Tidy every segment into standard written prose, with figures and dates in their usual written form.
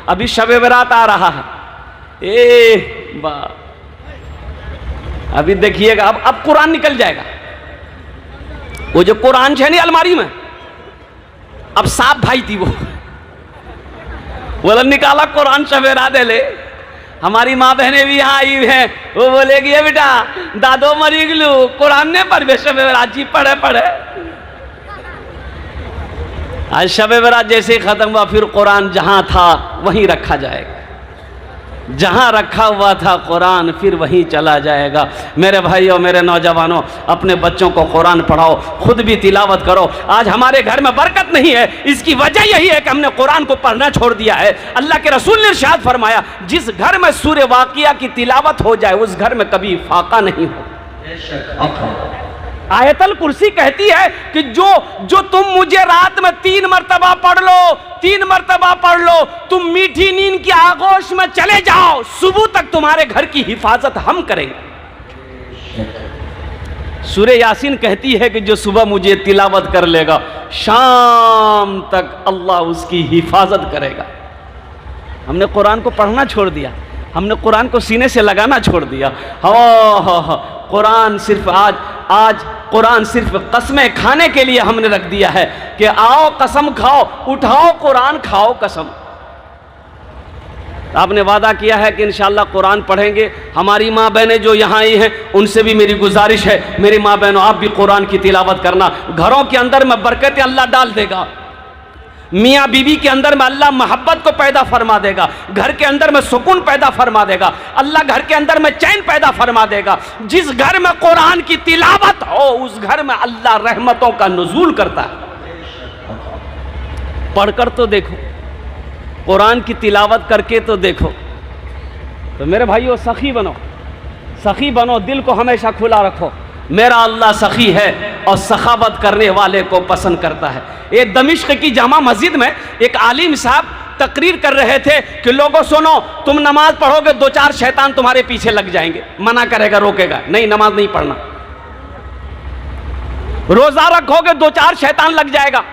अभी शब बरात आ रहा है। अभी देखिएगा, अब कुरान निकल जाएगा। वो जो कुरान है नहीं अलमारी में, अब साफ भाई थी वो बोला निकाला कुरान शब बरात ले। हमारी माँ बहनें भी यहाँ आई हैं, वो बोलेगी ये बेटा दादो मरी गलू कुरान ने पर शब बरात जी पढ़े। आज शब बरात जैसे ही खत्म हुआ, फिर कुरान जहां था वहीं रखा जाएगा। जहां रखा हुआ था कुरान फिर वहीं चला जाएगा। मेरे भाइयों, मेरे नौजवानों, अपने बच्चों को कुरान पढ़ाओ, खुद भी तिलावत करो। आज हमारे घर में बरकत नहीं है, इसकी वजह यही है कि हमने कुरान को पढ़ना छोड़ दिया है। अल्लाह के रसूल ने इरशाद फरमाया, जिस घर में सूरे वाक़िया की तिलावत हो जाए उस घर में कभी फाका नहीं हो। आयतल कुर्सी कहती है कि जो तुम मुझे रात में 3 मरतबा पढ़ लो, 3 मरतबा पढ़ लो, तुम मीठी नींद की आगोश में चले जाओ, सुबह तक तुम्हारे घर की हिफाजत हम करेंगे। सूरे यासीन कहती है कि जो सुबह मुझे तिलावत कर लेगा, शाम तक अल्लाह उसकी हिफाजत करेगा। हमने कुरान को पढ़ना छोड़ दिया, हमने कुरान को सीने से लगाना छोड़ दिया। कुरान सिर्फ आज कुरान सिर्फ कस्में खाने के लिए हमने रख दिया है कि आओ कसम खाओ, उठाओ कुरान खाओ कसम। आपने वादा किया है कि इंशाअल्लाह कुरान पढ़ेंगे। हमारी माँ बहनें जो यहाँ आई हैं उनसे भी मेरी गुजारिश है, मेरी माँ बहनों आप भी कुरान की तिलावत करना। घरों के अंदर में बरकतें अल्लाह डाल देगा, मियाँ बीवी के अंदर में अल्लाह मोहब्बत को पैदा फरमा देगा, घर के अंदर में सुकून पैदा फरमा देगा, अल्लाह घर के अंदर में चैन पैदा फरमा देगा। जिस घर में कुरान की तिलावत हो उस घर में अल्लाह रहमतों का नुज़ूल करता है। पढ़कर तो देखो, कुरान की तिलावत करके तो देखो। तो मेरे भाइयों सखी बनो, सखी बनो, दिल को हमेशा खुला रखो। मेरा अल्लाह सखी है और सखावत करने वाले को पसंद करता है। ये दमिश्क की जामा मस्जिद में एक आलिम साहब तकरीर कर रहे थे कि लोगों सुनो, तुम नमाज पढ़ोगे 2-4 शैतान तुम्हारे पीछे लग जाएंगे। मना करेगा, रोकेगा, नहीं नमाज नहीं पढ़ना। रोजा रखोगे 2-4 शैतान लग जाएगा।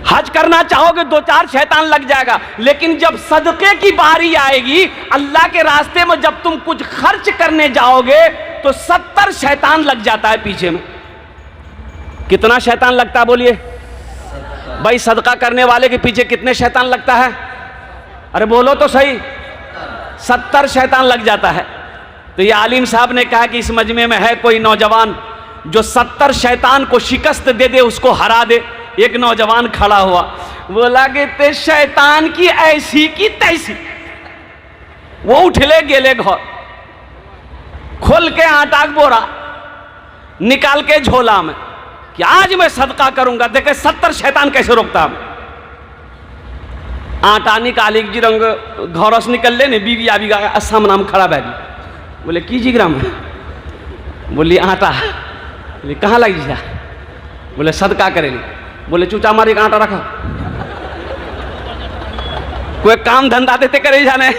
हज करना चाहोगे 2-4 शैतान लग जाएगा। लेकिन जब सदके की बारी आएगी, अल्लाह के रास्ते में जब तुम कुछ खर्च करने जाओगे तो 70 शैतान लग जाता है पीछे में। कितना शैतान लगता है बोलिए भाई? सदका करने वाले के पीछे कितने शैतान लगता है? अरे बोलो तो सही, 70 शैतान लग जाता है। तो ये आलिम साहब ने कहा कि इस मजमे में है कोई नौजवान जो 70 शैतान को शिकस्त दे दे, उसको हरा दे। एक नौजवान खड़ा हुआ, बोला कि ते शैतान की ऐसी की तैसी। वो उठले गेले घर, खोल के आटा का बोरा निकाल के झोला में कि आज मैं सदका करूंगा। देखे 70 शैतान कैसे रोकता है। आटा निकाली जी रंग घर से निकल ले, बीवी आबी असम नाम खड़ा बैठी। बोले की जी ग्राम? बोली आटा। बोले कहाँ लगी जा? बोले सदका करेली। बोले चूचा मारी आटा रखा, कोई काम धंधा देते करे जाने,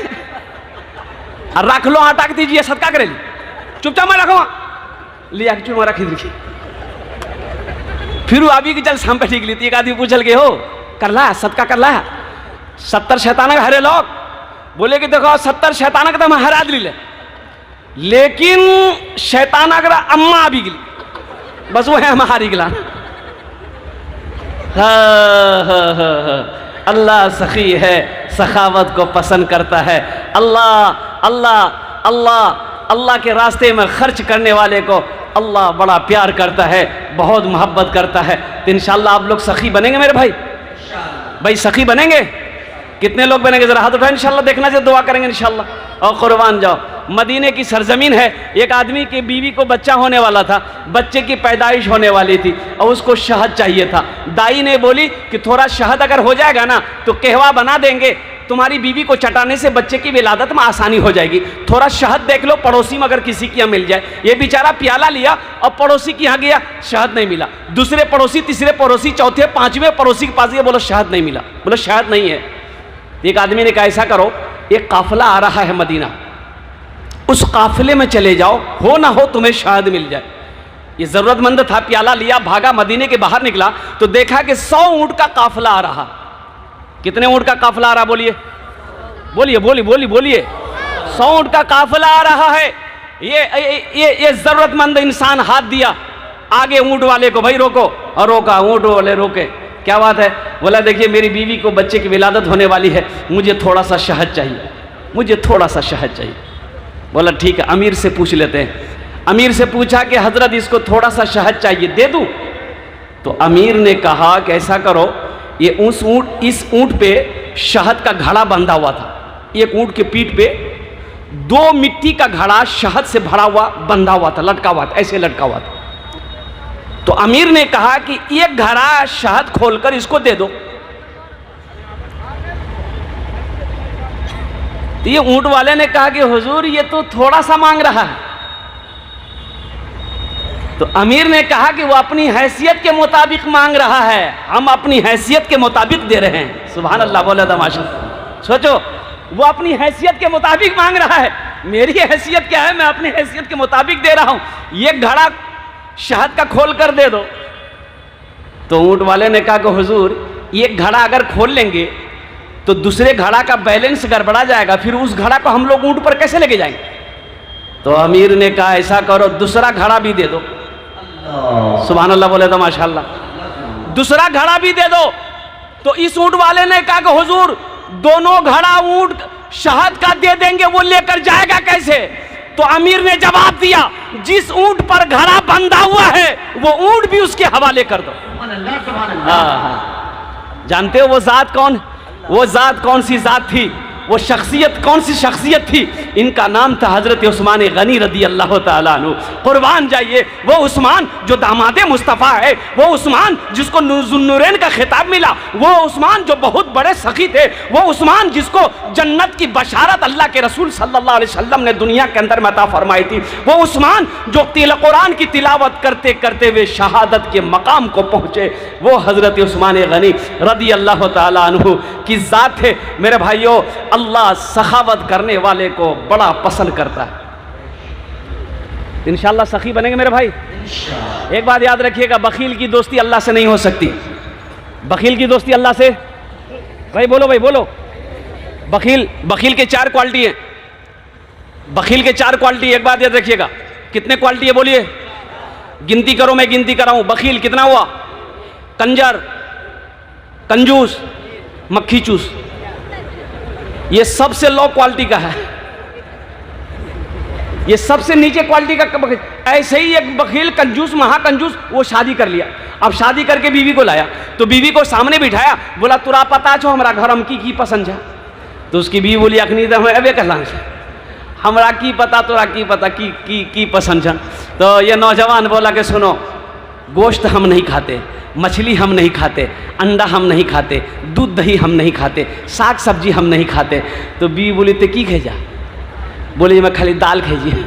रख लो आटा के दीजिए, सदका करेली। चुपचाप मैं रखो, लिया कि चूमा रखी देखी। फिर अभी की चल शाम पे ठीक ली थी। एक आदमी पूछल के हो कर ला सदका कर ला 70 शैतान हरे लोग। बोले कि देखो 70 शैतान तो हम हरा दिले, लेकिन शैतान अगर अम्मा भी गिली बस वो है हम हारी गिला। अल्लाह सखी है, सखावत को पसंद करता है। अल्लाह अल्लाह अल्लाह अल्लाह के रास्ते में खर्च करने वाले को अल्लाह बड़ा प्यार करता है, बहुत मोहब्बत करता है। तो इंशाअल्लाह आप लोग सखी बनेंगे मेरे भाई? भाई सखी बनेंगे? कितने लोग बनेंगे जरा हाथ उठाएं। इंशाअल्लाह देखना चाहिए, दुआ करेंगे इंशाअल्लाह और कुर्बान जाओ। मदीने की सरजमीन है। एक आदमी की बीवी को बच्चा होने वाला था, बच्चे की पैदाइश होने वाली थी और उसको शहद चाहिए था। दाई ने बोली कि थोड़ा शहद अगर हो जाएगा ना तो कहवा बना देंगे, तुम्हारी बीवी को चटाने से बच्चे की विलादत में आसानी हो जाएगी। थोड़ा शहद देख लो पड़ोसी में अगर किसी के यहाँ मिल जाए। ये बेचारा प्याला लिया और पड़ोसी के यहाँ गया, शहद नहीं मिला। दूसरे पड़ोसी, तीसरे पड़ोसी, चौथे, पांचवें पड़ोसी के पास गया, बोलो शहद नहीं मिला। बोलो शहद नहीं है। एक आदमी ने कहा ऐसा करो, एक काफिला आ रहा है मदीना, उस काफिले में चले जाओ, हो ना हो तुम्हें शहद मिल जाए। ये जरूरतमंद था, प्याला लिया, भागा, मदीने के बाहर निकला तो देखा कि 100 ऊंट का काफिला आ रहा। कितने ऊँट का काफिला आ रहा, बोलिए बोलिए बोलिए बोलिए बोलिए। 100 ऊँट का काफिला आ रहा है। ये जरूरतमंद इंसान हाथ दिया आगे ऊँट वाले को, भाई रोको, और रोका, ऊँट वाले रोके। क्या बात है? बोला देखिए मेरी बीवी को बच्चे की विलादत होने वाली है, मुझे थोड़ा सा शहद चाहिए, मुझे थोड़ा सा शहद चाहिए। बोला ठीक है, अमीर से पूछ लेते हैं। अमीर से पूछा कि हजरत इसको थोड़ा सा शहद चाहिए, दे दूं? तो अमीर ने कहा कि ऐसा करो, ये इस ऊँट पे शहद का घड़ा बंधा हुआ था। एक ऊँट के पीठ पे 2 मिट्टी का घड़ा शहद से भरा हुआ बंधा हुआ था, लटका हुआ था, ऐसे लटका हुआ था। तो अमीर ने कहा कि एक घड़ा शहद खोलकर इसको दे दो। तो ये ऊंट वाले ने कहा कि हुजूर ये तो थोड़ा सा मांग रहा है। तो अमीर ने कहा कि वो अपनी हैसियत के मुताबिक मांग रहा है, हम अपनी हैसियत के मुताबिक दे रहे हैं। सुभान अल्लाह बोले तमाशा। सोचो, वो अपनी हैसियत के मुताबिक मांग रहा है, मेरी हैसियत क्या है, मैं अपनी हैसियत के मुताबिक दे रहा हूं, ये घड़ा शहद का खोल कर दे दो। तो ऊंट वाले ने कहा कि हुजूर एक घड़ा अगर खोल लेंगे तो दूसरे घड़ा का बैलेंस गड़बड़ा जाएगा, फिर उस घड़ा को हम लोग ऊंट पर कैसे लेके जाएंगे? तो अमीर ने कहा ऐसा करो, दूसरा घड़ा भी दे दो। सुभान अल्लाह बोले तो माशाअल्लाह, दूसरा घड़ा भी दे दो। तो इस ऊंट वाले ने कहा कि हुजूर दोनों घड़ा ऊंट शहद का दे देंगे, वो लेकर जाएगा कैसे? तो अमीर ने जवाब दिया, जिस ऊंट पर घड़ा बंधा हुआ है वो ऊंट भी उसके हवाले कर दो। जानते हो वो जात कौन, वो जात कौन सी जात थी, वो शख्सियत कौन सी शख्सियत थी? इनका नाम था हजरत उस्मान गनी रदी अल्लाह ताला अन्हु। कुर्बान जाइए, वो उस्मान जो दामादे मुस्तफ़ा है, वो उस्मान जिसको ज़ुन्नुरैन का खिताब मिला, वो उस्मान जो बहुत बड़े सखी थे, वो उस्मान जिसको जन्नत की बशारत अल्लाह के रसूल सल्लल्लाहु अलैहि वसल्लम ने दुनिया के अंदर अता फरमाई थी, वो उस्मान जो कुरान की तिलावत करते करते वे शहादत के मकाम को पहुँचे, वो हजरत उस्मान गनी रदी अल्लाह ताला अन्हु की ज़ात है। मेरे भाइयों, अल्लाह सखावत करने वाले को बड़ा पसंद करता है। इंशाअल्लाह सखी बनेंगे मेरे भाई। एक बात याद रखिएगा, बखील की दोस्ती अल्लाह से नहीं हो सकती। बखील की दोस्ती अल्लाह से, भाई बोलो भाई बोलो। बखील के 4 क्वालिटी है। बखील के 4 क्वालिटी, एक बात याद रखिएगा। कितने क्वालिटी है बोलिए? गिनती करो, मैं गिनती कराऊं। बखील कितना हुआ? कंजर, कंजूस, मक्खी चूस, ये सबसे लो क्वालिटी का है, ये सबसे नीचे क्वालिटी का बखील। ऐसे ही एक बखील कंजूस, महाकंजूस, वो शादी कर लिया। अब शादी करके बीवी को लाया, तो बीवी को सामने बिठाया, बोला तुरा पता छो हमारा घर हम की पसंद है? तो उसकी बीवी बोली अखनी तो हमें अबे कहला हमरा की पता, तोरा की पता की पसंद है? तो ये नौजवान बोला कि सुनो, गोश्त हम नहीं खाते, मछली हम नहीं खाते, अंडा हम नहीं खाते, दूध दही हम नहीं खाते, साग सब्जी हम नहीं खाते। तो बीवी बोली तो की खेजा? बोले मैं खाली दाल खेजिए।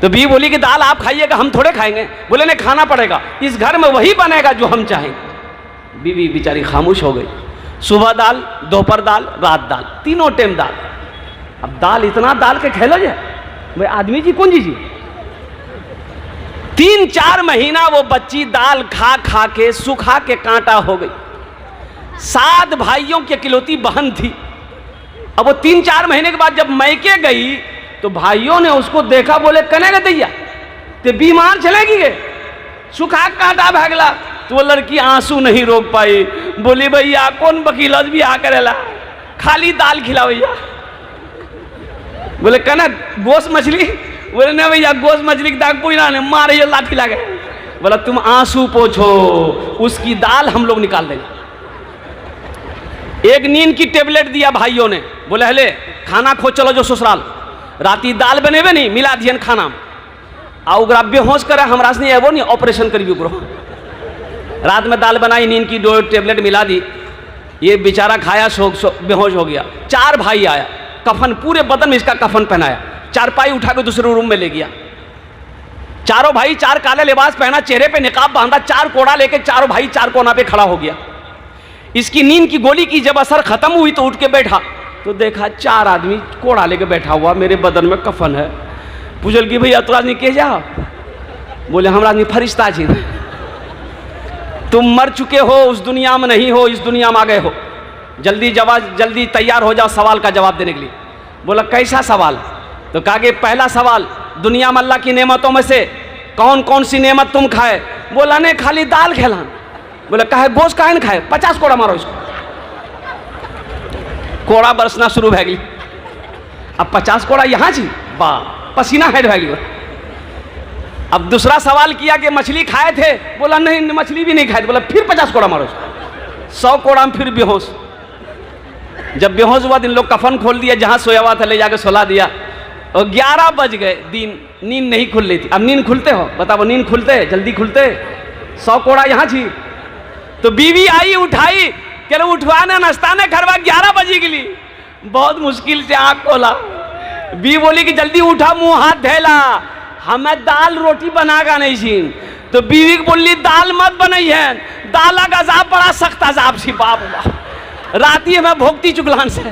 तो बीवी बोली कि दाल आप खाइएगा, हम थोड़े खाएंगे। बोले नहीं, खाना पड़ेगा, इस घर में वही बनेगा जो हम चाहेंगे। बीवी बेचारी खामोश हो गई। सुबह दाल, दोपहर दाल, रात दाल, तीनों टाइम दाल। अब दाल इतना दाल के खेलो जे भाई आदमी जी कौन जी 3-4 महीना वो बच्ची दाल खा खा के सुखा के कांटा हो गई। 7 भाइयों की इकलौती बहन थी। अब वो 3-4 महीने के बाद जब मैके गई तो भाइयों ने उसको देखा, बोले कने गए दैया ते बीमार चलेगी गे, सुखा कांटा भागला। तो वो लड़की आंसू नहीं रोक पाई, बोली भैया कौन वकीलत भी आ करेला, खाली दाल खिला भैया। बोले कना गोश्त मछली? बोले नहीं भैया गोश्त मछली की दाग कोई ना मारे लाठी लगे। बोला तुम आंसू पोछो, उसकी दाल हम लोग निकाल देंगे। एक नींद की टेबलेट दिया भाइयों ने, बोले हले खाना खो चलो जो ससुराल, राती दाल बनेबे नहीं मिला दियन खाना में, आ उगरा बेहोश करे हमरा से नहीं एबो नहीं ऑपरेशन करी उगरो। रात में दाल बनाई, नींद की 2 टेबलेट मिला दी, ये बेचारा खाया बेहोश हो गया। 4 भाई आया, कफन पूरे बदन में इसका कफन पहनाया, चारपाई उठा के दूसरे रूम में ले गया। चारों भाई 4 काले लिबास पहना, चेहरे पे निकाब बांधा, 4 कोड़ा लेके चारों भाई 4 कोना पे खड़ा हो गया। इसकी नींद की गोली की जब असर खत्म हुई तो उठ के बैठा, तो देखा 4 आदमी कोड़ा लेके बैठा हुआ, मेरे बदन में कफन है। पूछल कि भैया तो आदमी के जा? बोले हम आदमी फरिश्ता जी, तुम मर चुके हो, उस दुनिया में नहीं हो, इस दुनिया में आ गए हो। जल्दी तैयार हो जाओ सवाल का जवाब देने के लिए। बोला कैसा सवाल? तो कहा कि पहला सवाल, दुनिया में अल्लाह की नेमतों में से कौन कौन सी नेमत तुम खाए? बोला नहीं, खाली दाल खेला। बोला काहे गोश्त काहे न खाए? 50 कोड़ा मारो इसको। कोड़ा बरसना शुरू भै गई। अब 50 कोड़ा यहाँ जी, वाह, पसीना हेड भै गई। अब दूसरा सवाल किया कि मछली खाए थे? बोला नहीं, मछली भी नहीं खाए थे। बोला फिर 50 कोड़ा मारो इसको। 100 कोड़ा में फिर बेहोश। जब बेहोश हुआ, दिन लोग कफन खोल दिया, जहाँ सोया हुआ था ले जाकर सुला दिया, और 11 बज गए, दिन नींद नहीं खुल रही थी। अब नींद खुलते हो? बताओ, नींद खुलते? जल्दी खुलते? 100 कोड़ा यहाँ थी। तो बीवी आई, उठाई, कह रहे उठवाने नाश्ता ने खरवा, 11 बजे के लिए। बहुत मुश्किल से आँख खोला। बीवी बोली कि जल्दी उठा, मुंह हाथ धैला, हमें दाल रोटी बनागा नहीं छीन। तो बीवी बोली दाल मत बनाई है, दाल का अजाब बड़ा सख्त अजाब सी। बाप राती हमें भोगती चुगलान से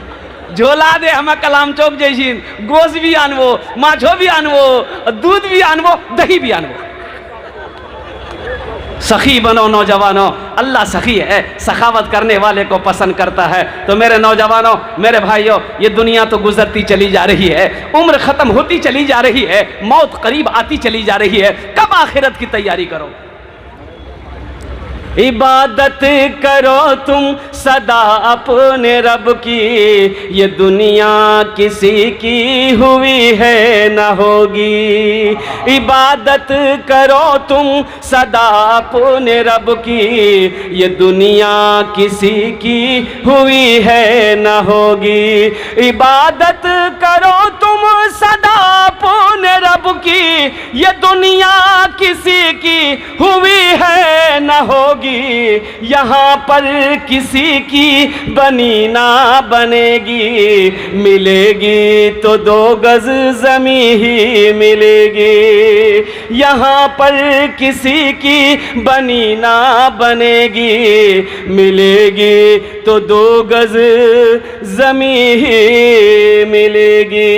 झोला दे, हमें कलाम चौक जैसी गोश्त भी आनवो, माछो भी आनवो, दूध भी आनवो, दही भी आनवो। सखी बनो नौजवानों, अल्लाह सखी है, सखावत करने वाले को पसंद करता है। तो मेरे नौजवानों, मेरे भाइयों, ये दुनिया तो गुजरती चली जा रही है, उम्र खत्म होती चली जा रही है, मौत करीब आती चली जा रही है। कब आखिरत की तैयारी करो? इबादत करो तुम सदा अपने रब की, ये दुनिया किसी की हुई है न होगी। इबादत करो तुम सदा अपने रब की, ये दुनिया किसी की हुई है न होगी। इबादत करो तुम सदा अपने रब की, ये दुनिया किसी की हुई है न होगी। यहाँ पर किसी की बनी ना बनेगी, मिलेगी तो 2 गज ज़मीं ही मिलेगी। यहाँ पर किसी की बनी ना बनेगी, मिलेगी तो 2 गज ज़मीं ही मिलेगी।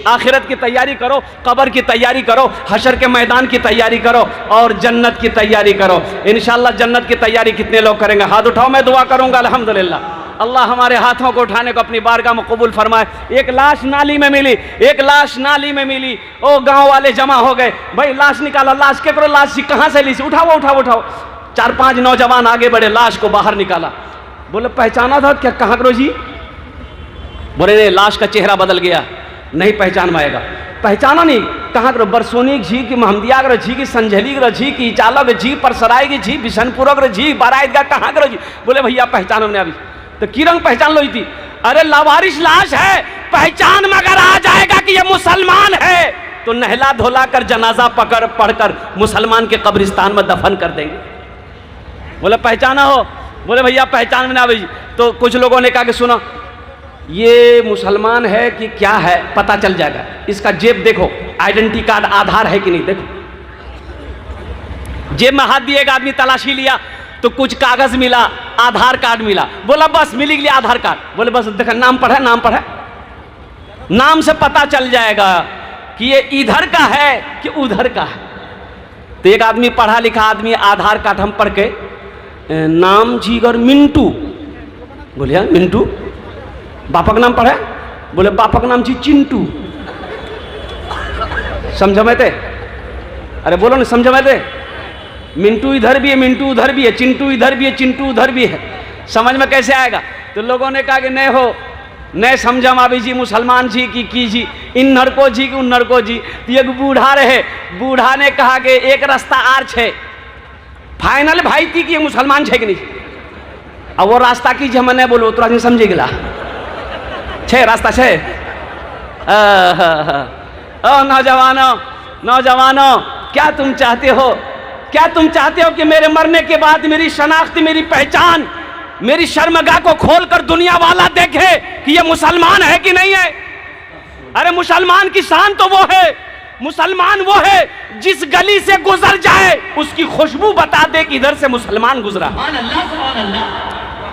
आखिरत की तैयारी करो, कब्र की तैयारी करो, हशर के मैदान की तैयारी करो, और जन्नत की तैयारी करो। इंशाअल्लाह जन्नत की तैयारी कितने लोग करेंगे? हाथ उठाओ, मैं दुआ करूंगा। अल्हम्दुलिल्लाह, अल्लाह हमारे हाथों को उठाने को अपनी बारगाह में कबूल फरमाए। एक लाश नाली में मिली, एक लाश नाली में मिली। ओ गांव वाले जमा हो गए, भाई लाश निकाला, लाश के करो, लाश कहाँ से ली? उठाओ उठाओ उठाओ। 4-5 नौजवान आगे बढ़े, लाश को बाहर निकाला। बोले पहचाना था क्या? कहाँ करो जी? बोले नहीं, लाश का चेहरा बदल गया, नहीं पहचान पाएगा। पहचाना नहीं? कहाँ करो? बरसोनी घी की, महमदिया करो घी की, संझली करो घी की, चालक घी, परसराय की घी, बिशनपुर करो घी, बारात का कहाँ करो जी? बोले भैया पहचानो ने अभी। तो की रंग पहचान लो थी? अरे लावारिश लाश है, पहचान मगर आ जाएगा कि ये मुसलमान है, तो नहला धोला कर जनाजा पढ़कर मुसलमान के कब्रिस्तान में दफन कर देंगे। बोले पहचाना हो? बोले भैया पहचान में ना अभी। तो कुछ लोगों ने कहा कि सुनो, ये मुसलमान है कि क्या है पता चल जाएगा, इसका जेब देखो, आइडेंटिटी कार्ड, आधार है कि नहीं देखो। जेब में हाथ दिए, एक आदमी तलाशी लिया तो कुछ कागज मिला, आधार कार्ड मिला। बोला बस मिल गया आधार कार्ड। बोले बस देखा, नाम पढ़ा, नाम पढ़ा, नाम से पता चल जाएगा कि ये इधर का है कि उधर का है। तो एक आदमी पढ़ा लिखा आदमी, आधार कार्ड हम पढ़ के, नाम जीगर मिंटू। बोले हाँ मिंटू। बापा का नाम पढ़े? बोले बापा का नाम जी चिंटू। समझ में थे? अरे बोलो ना, समझ में थे? मिंटू इधर भी है, मिंटू उधर भी है, चिंटू इधर भी है, चिंटू उधर भी है, समझ में कैसे आएगा? तो लोगों ने कहा कि नहीं हो, नहीं समझम अभी जी, मुसलमान जी की जी, इन नरको जी की उन नरको जी। तो एक बूढ़ा रहे, बूढ़ा ने कहा कि एक रास्ता आर छे, फाइनल भाई थी कि ये मुसलमान छे कि नहीं? अब वो रास्ता की हम नहीं बोलो तो आदमी समझे गिला छे, रास्ता छे। नौजवानों, नौजवानों, क्या तुम चाहते हो? क्या तुम चाहते हो कि मेरे मरने के बाद मेरी शनाख्त, मेरी पहचान, मेरी शर्मगाह को खोलकर दुनिया वाला देखे कि ये मुसलमान है कि नहीं है? अरे मुसलमान की शान तो वो है, मुसलमान वो है जिस गली से गुजर जाए उसकी खुशबू बता दे कि इधर से मुसलमान गुजरा।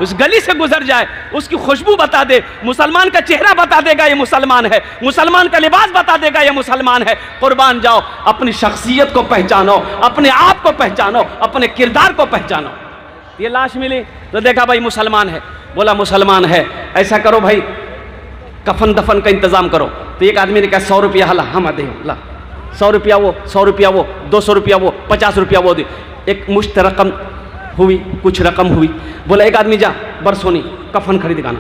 उस गली से गुजर जाए उसकी खुशबू बता दे, मुसलमान का चेहरा बता देगा ये मुसलमान है, मुसलमान का लिबास बता देगा ये मुसलमान है। कुर्बान जाओ, अपनी शख्सियत को पहचानो, अपने आप को पहचानो, अपने किरदार को पहचानो। ये लाश मिली तो देखा भाई मुसलमान है। बोला मुसलमान है, ऐसा करो भाई कफन दफन का इंतज़ाम करो। तो एक आदमी ने कहा 100 रुपया हला हम दे ला, 100 रुपया वो, 100 रुपया वो, 200 रुपया वो, 50 रुपया वो दे। एक मुश्त रकम हुई, कुछ रकम हुई। बोला एक आदमी जा बरसोनी कफन खरीद गाना।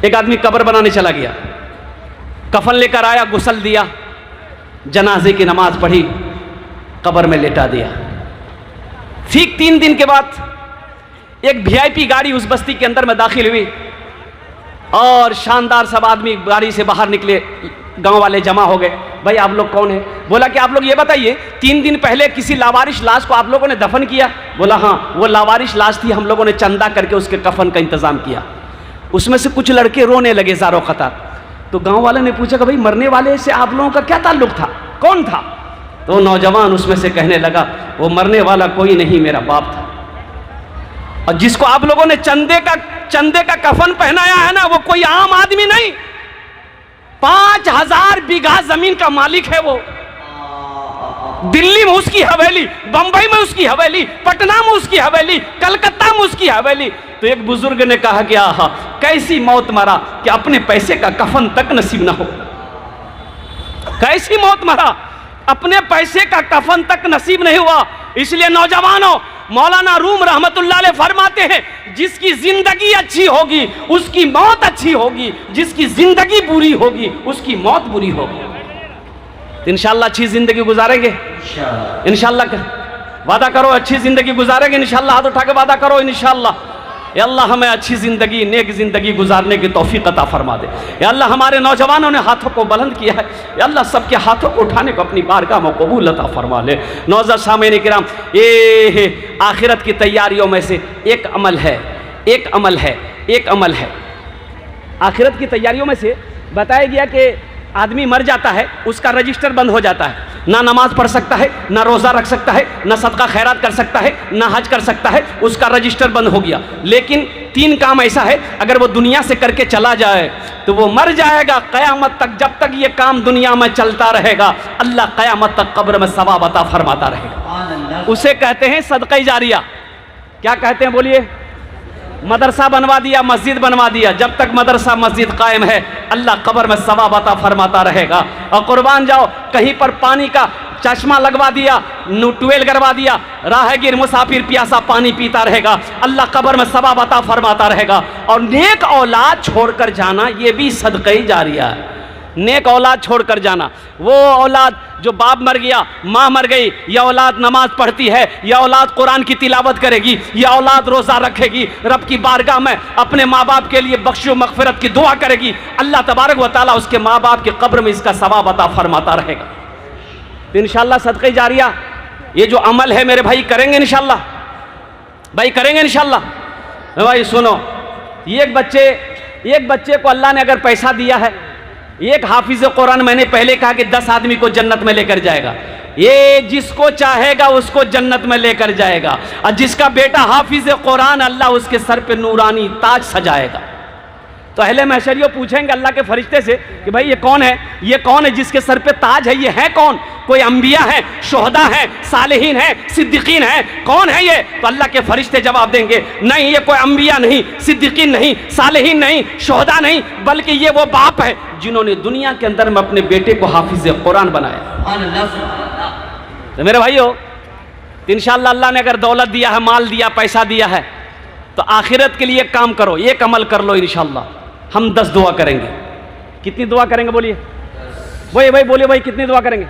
एक आदमी कब्र बनाने चला गया, कफन लेकर आया, गुस्ल दिया, जनाजे की नमाज पढ़ी, कब्र में लेटा दिया। ठीक 3 दिन के बाद एक VIP गाड़ी उस बस्ती के अंदर में दाखिल हुई और शानदार सब आदमी गाड़ी से बाहर निकले, गांव वाले जमा हो गए। भाई आप लोग कौन है? बोला कि आप लोग ये बताइए 3 दिन पहले किसी लावारिश लाश को आप लोगों ने दफन किया? बोला हाँ, वो लावारिश लाश थी, हम लोगों ने चंदा करके उसके कफन का इंतजाम किया। उसमें से कुछ लड़के रोने लगे ज़ारो क़तार। तो गांव वाले ने पूछा कि भाई मरने वाले से आप लोगों का क्या ताल्लुक था, कौन था? तो नौजवान उसमें से कहने लगा वो मरने वाला कोई नहीं, मेरा बाप था। और जिसको आप लोगों ने चंदे का कफन पहनाया है ना, वो कोई आम आदमी नहीं, 5000 बीघा जमीन का मालिक है वो। दिल्ली में उसकी हवेली, बंबई में उसकी हवेली, पटना में उसकी हवेली, कलकत्ता में उसकी हवेली। तो एक बुजुर्ग ने कहा कि आहा कैसी मौत मरा कि अपने पैसे का कफन तक नसीब ना हो। कैसी मौत मरा, अपने पैसे का कफन तक नसीब नहीं हुआ। इसलिए नौजवानों, मौलाना रूम रहमतुल्लाह अलैह फरमाते हैं जिसकी जिंदगी अच्छी होगी उसकी मौत अच्छी होगी, जिसकी जिंदगी बुरी होगी उसकी मौत बुरी होगी। तो इंशाअल्लाह अच्छी जिंदगी गुजारेंगे, इंशाअल्लाह वादा करो अच्छी जिंदगी गुजारेंगे इंशाअल्लाह। हाथ उठा के वादा करो इंशाअल्लाह। या अल्लाह हमें अच्छी ज़िंदगी, नेक ज़िंदगी गुजारने की तौफीक अता फरमा दे। या अल्लाह हमारे नौजवानों ने हाथों को बुलंद किया है, या अल्लाह सबके हाथों को उठाने को अपनी बारगाह में कबूल अता फरमा ले। नौज़र सामईन किराम, ये आखिरत की तैयारियों में से एक अमल है, एक अमल है, एक अमल है। आखिरत की तैयारियों में से बताया गया कि आदमी मर जाता है, उसका रजिस्टर बंद हो जाता है, ना नमाज पढ़ सकता है, ना रोज़ा रख सकता है, ना सदका खैरात कर सकता है, ना हज कर सकता है, उसका रजिस्टर बंद हो गया। लेकिन 3 काम ऐसा है, अगर वो दुनिया से करके चला जाए तो वो मर जाएगा क़यामत तक। जब तक ये काम दुनिया में चलता रहेगा अल्लाह क़यामत तक कब्र में सवाब अता फरमाता रहेगा। उसे कहते हैं सदक़ा जारिया। क्या कहते हैं बोलिए? मदरसा बनवा दिया, मस्जिद बनवा दिया, जब तक मदरसा मस्जिद कायम है अल्लाह कब्र में सवाब अता फरमाता रहेगा। और कुर्बान जाओ, कहीं पर पानी का चश्मा लगवा दिया, ट्यूबवेल करवा दिया, राहगीर मुसाफिर प्यासा पानी पीता रहेगा, अल्लाह कब्र में सवाब अता फरमाता रहेगा। और नेक औलाद छोड़कर जाना ये भी सदक़ा जारिया है। नेक औलाद छोड़कर जाना, वो औलाद जो बाप मर गया, माँ मर गई, यह औलाद नमाज पढ़ती है, यह औलाद कुरान की तिलावत करेगी, यह औलाद रोज़ा रखेगी, रब की बारगाह में अपने माँ बाप के लिए बख्शो मगफिरत की दुआ करेगी, अल्लाह तबारक व तआला उसके माँ बाप की कब्र में इसका सवाब अता फरमाता रहेगा। तो इंशाअल्लाह सदक़ा जारिया ये जो अमल है मेरे भाई करेंगे इंशाअल्लाह, भाई करेंगे इंशाअल्लाह। भाई सुनो, एक बच्चे को अल्लाह ने अगर पैसा दिया है, एक हाफिज कुरान, मैंने पहले कहा कि 10 आदमी को जन्नत में लेकर जाएगा। ये जिसको चाहेगा उसको जन्नत में लेकर जाएगा। और जिसका बेटा हाफिज कुरान, अल्लाह उसके सर पे नूरानी ताज सजाएगा। तो अहले महशरियों पूछेंगे अल्लाह के फरिश्ते से कि भाई ये कौन है, ये कौन है जिसके सर पे ताज है, ये है कौन? कोई अंबिया है, शुहदा है, सालिहीन है, सिद्दीकीन है, कौन है ये? तो अल्लाह के फरिश्ते जवाब देंगे नहीं, ये कोई अंबिया नहीं, सिद्दीकीन नहीं, सालिहीन नहीं, शुहदा नहीं, बल्कि ये वो बाप है जिन्होंने दुनिया के अंदर में अपने बेटे को हाफिज कुरान बनाया। तो मेरे भाइयों, इंशाअल्लाह अल्लाह ने अगर दौलत दिया है, माल दिया, पैसा दिया है, तो आखिरत के लिए काम करो, एक अमल कर लो इंशाअल्लाह। हम 10 दुआ करेंगे। कितनी दुआ करेंगे बोलिए? वही भाई बोलिए भाई, कितनी दुआ करेंगे?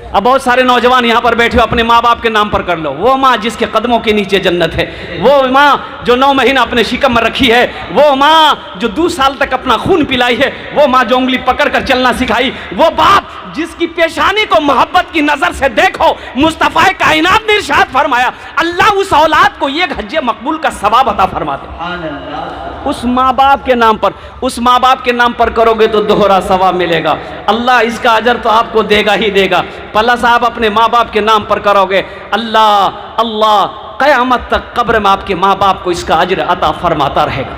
अब बहुत सारे नौजवान यहाँ पर बैठे हो, अपने माँ बाप के नाम पर कर लो। वो माँ जिसके कदमों के नीचे जन्नत है, वो माँ जो 9 महीना अपने शिकम में रखी है, वो माँ जो 2 साल तक अपना खून पिलाई है, वो माँ जो उंगली पकड़ कर चलना सिखाई, वो बाप जिसकी पेशानी को मोहब्बत की नजर से देखो, मुस्तफा कायनात ने इरशाद फरमाया अल्लाह उस औलाद को एक हज्जे मकबूल का सवाब अता फरमा दे। उस माँ बाप के नाम पर, उस माँ बाप के नाम पर करोगे तो दोहरा सवाब मिलेगा। अल्लाह इसका अजर तो आपको देगा ही देगा। पल्ला साहब अपने माँ बाप के नाम पर करोगे, अल्लाह अल्लाह क़यामत तक कब्र में आपके माँ बाप को इसका अजर अता फरमाता रहेगा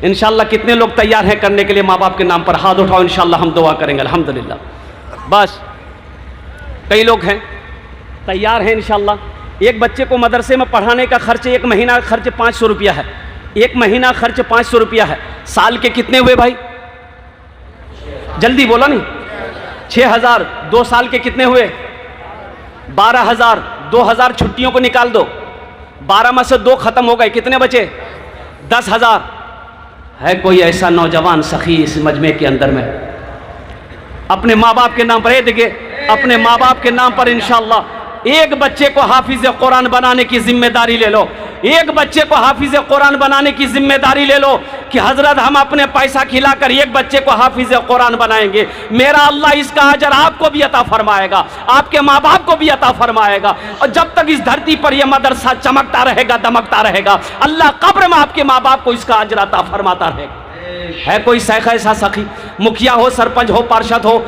इंशाअल्लाह। कितने लोग तैयार हैं करने के लिए माँ बाप के नाम पर? हाथ उठाओ, इंशाअल्लाह हम दुआ करेंगे। अल्हम्दुलिल्लाह, बस कई लोग हैं तैयार हैं इंशाअल्लाह। एक बच्चे को मदरसे में पढ़ाने का खर्च, 1 महीना का खर्च 500 रुपया है। एक महीना खर्च 500 रुपया है, साल के कितने हुए भाई? जल्दी बोला नहीं। 6000, 2 साल के कितने हुए? 12,000। 2,000 छुट्टियों को निकाल दो, 12 में से 2 खत्म हो गए, कितने बचे? 10,000। है कोई ऐसा नौजवान सखी इस मजमे के अंदर में अपने माँ बाप के नाम पर, देखिए अपने माँ बाप के नाम पर इंशाअल्लाह एक बच्चे को हाफिज कुरान बनाने की जिम्मेदारी ले लो, एक बच्चे को हाफिज कुरान बनाने की जिम्मेदारी ले लो कि हजरत हम अपने पैसा खिलाकर एक बच्चे को हाफिज कुरान बनाएंगे। मेरा अल्लाह इसका अजर आपको भी अता फरमाएगा, आपके माँ बाप को भी अता फरमाएगा। और जब तक इस धरती पर यह मदरसा चमकता रहेगा, दमकता रहेगा, अल्लाह कब्र में आपके माँ बाप को इसका अजर अता फरमाता रहेगा। है कोई शेख ऐसा सखी, मुखिया हो, सरपंच हो, पार्षद हो,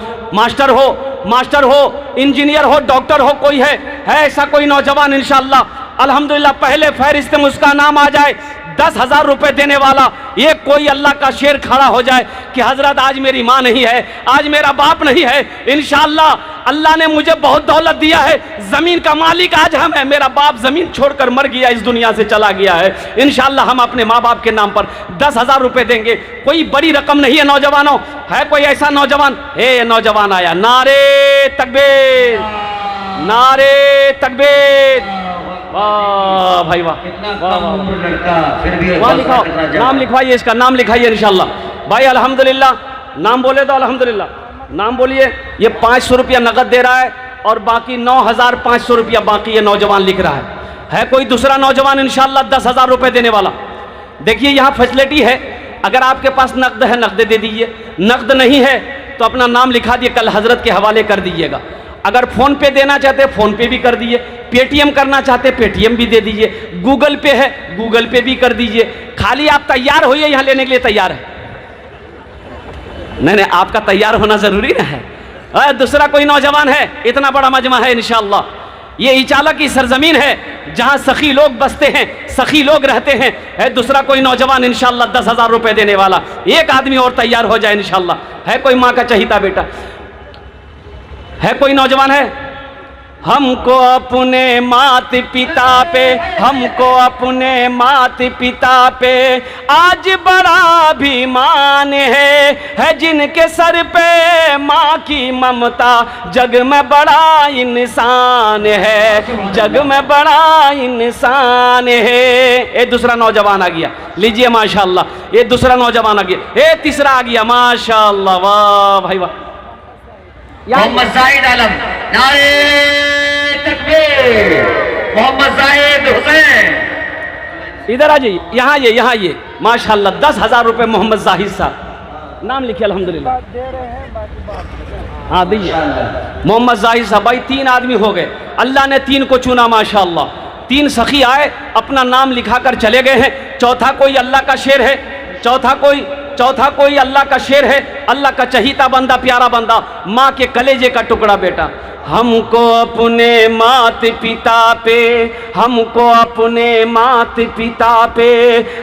मास्टर हो, इंजीनियर हो, डॉक्टर हो, कोई है ऐसा कोई नौजवान? इंशाअल्लाह अल्हम्दुलिल्लाह पहले फहरिस्त में उसका नाम आ जाए 10,000 रुपए देने वाला। ये कोई अल्लाह का शेर खड़ा हो जाए कि हजरत आज मेरी माँ नहीं है, आज मेरा बाप नहीं है, इंशाअल्लाह अल्लाह ने मुझे बहुत दौलत दिया है, जमीन का मालिक आज हम है, मेरा बाप जमीन छोड़कर मर गया, इस दुनिया से चला गया है, इंशाअल्लाह हम अपने माँ बाप के नाम पर 10,000 रुपए देंगे। कोई बड़ी रकम नहीं है नौजवानों। है कोई ऐसा नौजवान? हे नौजवान आया, नारे तकबीर, नारे तकबीर। वाह भाई वाह, वहाँ लिखाओ, नाम लिखवाइए, इसका नाम लिखाइए इंशाल्लाह। भाई अल्हम्दुलिल्लाह, नाम बोले तो अल्हम्दुलिल्लाह, नाम बोलिए। ये 500 रुपया नगद दे रहा है और बाकी 9,500 रुपया बाकी ये नौजवान लिख रहा है कोई दूसरा नौजवान इंशाल्लाह 10,000 रुपये देने वाला? देखिए यहाँ फैसिलिटी है, अगर आपके पास नकद है नकद दे दीजिए, नकद नहीं है तो अपना नाम लिखा दिए, कल हजरत के हवाले कर दीजिएगा। अगर फ़ोन पे देना चाहते हैं फ़ोन पे भी कर दीजिए, पेटीएम करना चाहते हैं पेटीएम भी दे दीजिए, गूगल पे है गूगल पे भी कर दीजिए। खाली आप तैयार होइए, यहाँ लेने के लिए तैयार है? नहीं, आपका तैयार होना ज़रूरी ना है। दूसरा कोई नौजवान है? इतना बड़ा मजमा है इंशाअल्लाह, ये इचाला की सरजमीन है जहाँ सखी लोग बसते हैं, सखी लोग रहते हैं। है दूसरा कोई नौजवान इंशाअल्लाह 10,000 रुपये देने वाला? एक आदमी और तैयार हो जाए इंशाअल्लाह। है कोई माँ का चहीता बेटा? है कोई नौजवान है? हमको अपने मात पिता पे, हमको अपने मात पिता पे आज बड़ा अभिमान है जिनके सर पे माँ की ममता, जग में बड़ा इंसान है, जग में बड़ा इंसान है। ये दूसरा नौजवान आ गया, लीजिए माशाअल्लाह, ये दूसरा नौजवान आ गया। ये तीसरा आ गया, माशाअल्लाह, वाह भाई वाह। मोहम्मद जाहिद आलम, नारे तकबीर। मोहम्मद जाहिद हुसैन, इधर आ जाइए, यहाँ ये, यहाँ ये, माशाअल्लाह 10,000 रुपये मोहम्मद जाहिद साहब, नाम लिखिए अल्हम्दुलिल्लाह। हाँ दीजिए मोहम्मद जाहिद साहब। भाई 3 आदमी हो गए, अल्लाह ने 3 को चुना माशाअल्लाह। 3 सखी आए, अपना नाम लिखाकर चले गए हैं। चौथा कोई अल्लाह का शेर है, चौथा कोई अल्लाह का शेर है, अल्लाह का चहीता बंदा, प्यारा बंदा, माँ के कलेजे का टुकड़ा बेटा। हमको अपने मात पिता पे, हमको अपने मात पिता पे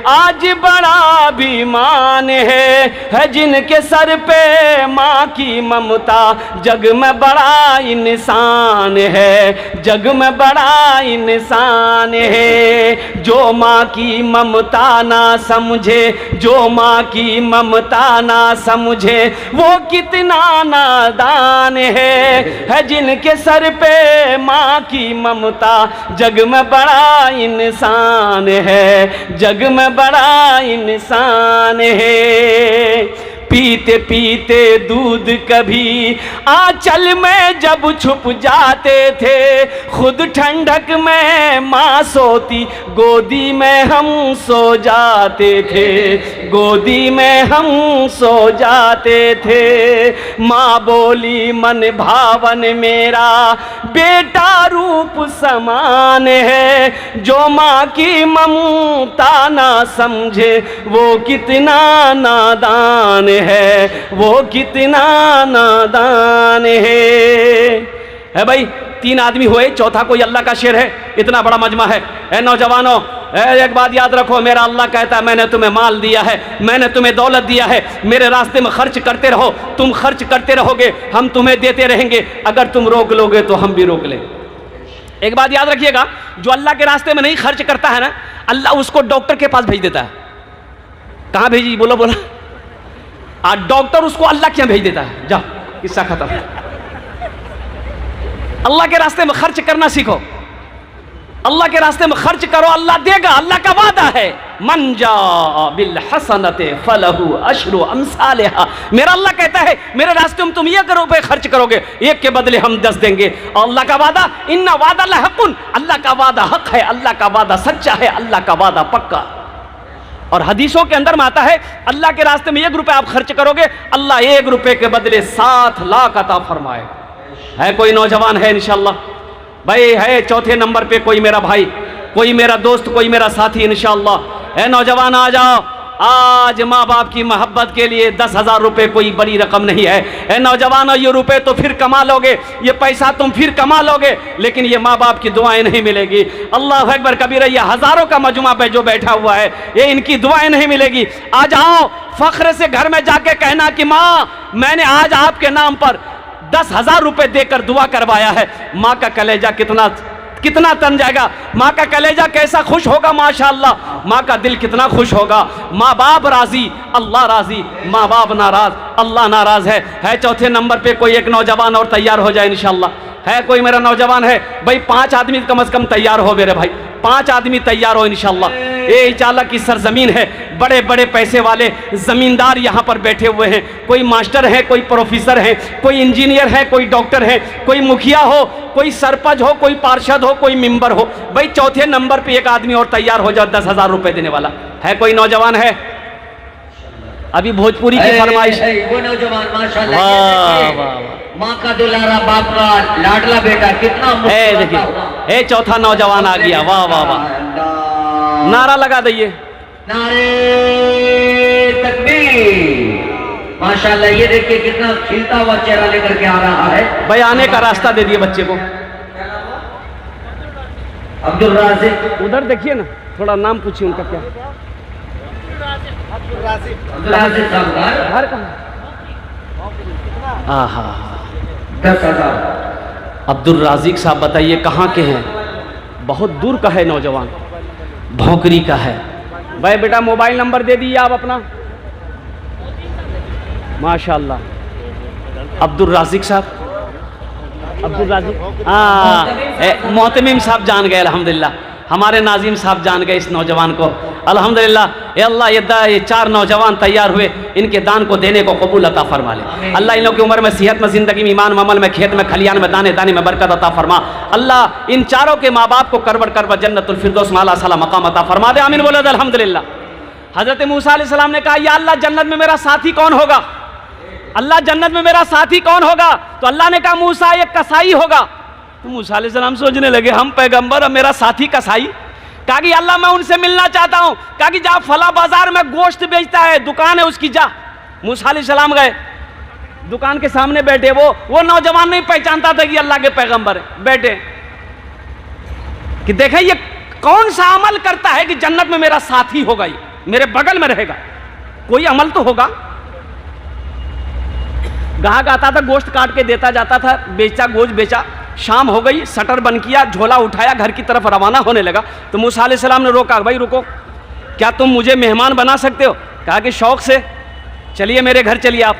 आज बड़ा अभिमान है जिनके सर पे माँ की ममता, जग में बड़ा इंसान है, जग में बड़ा इंसान है। जो माँ की ममता ना समझे, जो माँ की ममता ना समझे, वो कितना नादान है जिनके सर पे माँ की ममता, जग में बड़ा इंसान है, जग में बड़ा इंसान है। पीते पीते दूध कभी आंचल में जब छुप जाते थे, खुद ठंडक में माँ सोती, गोदी में हम सो जाते थे, गोदी में हम सो जाते थे। माँ बोली मन भावन मेरा बेटा रूप समान है, जो माँ की ममता ना समझे वो कितना नादान है, वो कितना नादान है भाई। 3 आदमी हुए, चौथा कोई अल्लाह का शेर है। इतना बड़ा मजमा है। ए नौजवानों, एक बात याद रखो, मेरा अल्लाह कहता है मैंने तुम्हें माल दिया है, मैंने तुम्हें दौलत दिया है, मेरे रास्ते में खर्च करते रहो, तुम खर्च करते रहोगे, हम तुम्हें देते रहेंगे, अगर तुम रोक लोगे तो हम भी रोक लेंगे। एक बात याद रखिएगा, जो अल्लाह के रास्ते में नहीं खर्च करता है ना, अल्लाह उसको डॉक्टर के पास भेज देता है। कहाँ भेजी? बोलो बोलो। आज डॉक्टर उसको अल्लाह क्या भेज देता है, जाओ किस्सा खत्म। अल्लाह के रास्ते में खर्च करना सीखो, अल्लाह के रास्ते में खर्च करो, अल्लाह देगा, अल्लाह का वादा है। मन जा बिल हसनते फलहु अशरु अमसालिहा। मेरा अल्लाह कहता है मेरे रास्ते में तुम 1 रुपए खर्च करोगे, 1 के बदले हम 10 देंगे। और अल्लाह का वादा, इन्ना वादा लहकुन, अल्लाह का वादा हक है, अल्लाह का वादा सच्चा है, अल्लाह का वादा पक्का। और हदीसों के अंदर में आता है अल्लाह के रास्ते में 1 रुपए आप खर्च करोगे, अल्लाह 1 रुपए के बदले 7 लाख अता फरमाए। है कोई नौजवान है इंशाअल्लाह भाई, है चौथे नंबर पे कोई मेरा भाई, कोई मेरा दोस्त, कोई मेरा साथी इंशाअल्लाह है नौजवान, आ जाओ। आज माँ बाप की मोहब्बत के लिए 10,000 रुपये कोई बड़ी रकम नहीं है नौजवानों। ये रुपए तो फिर कमा लोगे, ये पैसा तुम फिर कमा लोगे, लेकिन ये माँ बाप की दुआएं नहीं मिलेगी। अल्लाह अकबर कबीर, ये हजारों का मजमा पे जो बैठा हुआ है, ये इनकी दुआएं नहीं मिलेगी। आ जाओ फख्र से घर में जाके कहना कि माँ मैंने आज आपके नाम पर 10,000 रुपये देकर दुआ करवाया है। माँ का कलेजा कितना तन जाएगा, माँ का कलेजा कैसा खुश होगा, माशाअल्लाह, माँ का दिल कितना खुश होगा। माँ बाप राजी, अल्लाह राजी, माँ बाप नाराज, अल्लाह नाराज है। चौथे नंबर पे कोई एक नौजवान और तैयार हो जाए इंशाअल्लाह। है कोई मेरा नौजवान है भाई, 5 आदमी कम से कम तैयार हो मेरे भाई, 5 आदमी तैयार हो इंशाअल्लाह। ये इचाला की सरजमीन है, बड़े बड़े पैसे वाले जमींदार यहाँ पर बैठे हुए हैं। कोई मास्टर है, कोई प्रोफेसर है, कोई इंजीनियर है, कोई डॉक्टर है, कोई मुखिया हो, कोई सरपंच हो, कोई पार्षद हो, कोई मेंबर हो। भाई चौथे नंबर पे एक आदमी और तैयार हो जाओ 10,000 रुपये देने वाला। है कोई नौजवान है? अभी भोजपुरी की फरमाइश। वो नौजवान माशाल्लाह, माँ का दुलारा, बाप का लाडला बेटा, कितना देखिए चौथा नौजवान आ गया। वाह वाह वाह, नारा लगा दइए, नारे तकबीर। माशाल्लाह, ये देखिए कितना खिलता हुआ चेहरा लेकर के आ रहा है। भाई आने का रास्ता दे दिए बच्चे को। अब्दुल राज़िक, उधर देखिए ना, थोड़ा नाम पूछिए उनका क्या। अब्दुल राज़िक साहब, घर कहाँ? आहा, 10,000। अब्दुल राज़िक साहब बताइए कहाँ के हैं? बहुत दूर का है नौजवान, भौंकरी का है। भाई बेटा मोबाइल नंबर दे दिए आप अपना। माशाल्लाह अब्दुल राज़िक साहब, अब्दुल राज़िक, हाँ मोहतमीम साहब जान गए अल्हम्दुलिल्लाह, हमारे नाजिम साहब जान गए इस नौजवान को अल्हम्दुलिल्लाह। अल्लाह ये 4 नौजवान तैयार हुए, इनके दान को देने को कबूल अता फरमा ले। अल्लाह इन लोगों की उम्र में, सेहत में, ज़िंदगी में, ईमान में, अमल में, खेत में, खलियान में, दाने दाने में बरकत अता फरमा। अल्लाह इन चारों के माँ बाप को करवट करवट जन्नतुल फिरदौस में आला साला मकाम अता फरमा दे। आमीन बोलो अल्हम्दुलिल्लाह। हज़रत मूसा अलैहिस्सलाम ने कहा या अल्लाह जन्नत में मेरा साथी कौन होगा? अल्लाह जन्नत में मेरा साथी कौन होगा? तो अल्लाह ने कहा मूसा एक कसाई होगा। तो मूसा अलैहिस्सलाम सोचने लगे हम पैगंबर और मेरा साथी कसाई। कहा कि अल्लाह मैं उनसे मिलना चाहता हूँ। कहा कि जा फला बाजार में गोश्त बेचता है, दुकान है उसकी, जा। मूसा अलैहिस्सलाम गए, दुकान के सामने बैठे। वो नौजवान नहीं पहचानता था कि अल्लाह के पैगंबर है। बैठे कि देखें ये कौन सा अमल करता है कि जन्नत में मेरा साथी होगा, ये मेरे बगल में रहेगा, कोई अमल तो होगा। गाहक आता था, गोश्त काट के देता जाता था, बेचा, गोश्त बेचा। शाम हो गई, शटर बंद किया, झोला उठाया, घर की तरफ रवाना होने लगा। तो मूसा अलैहिस्सलाम ने रोका, भाई रुको, क्या तुम मुझे मेहमान बना सकते हो? कहा कि शौक से, चलिए मेरे घर चलिए आप।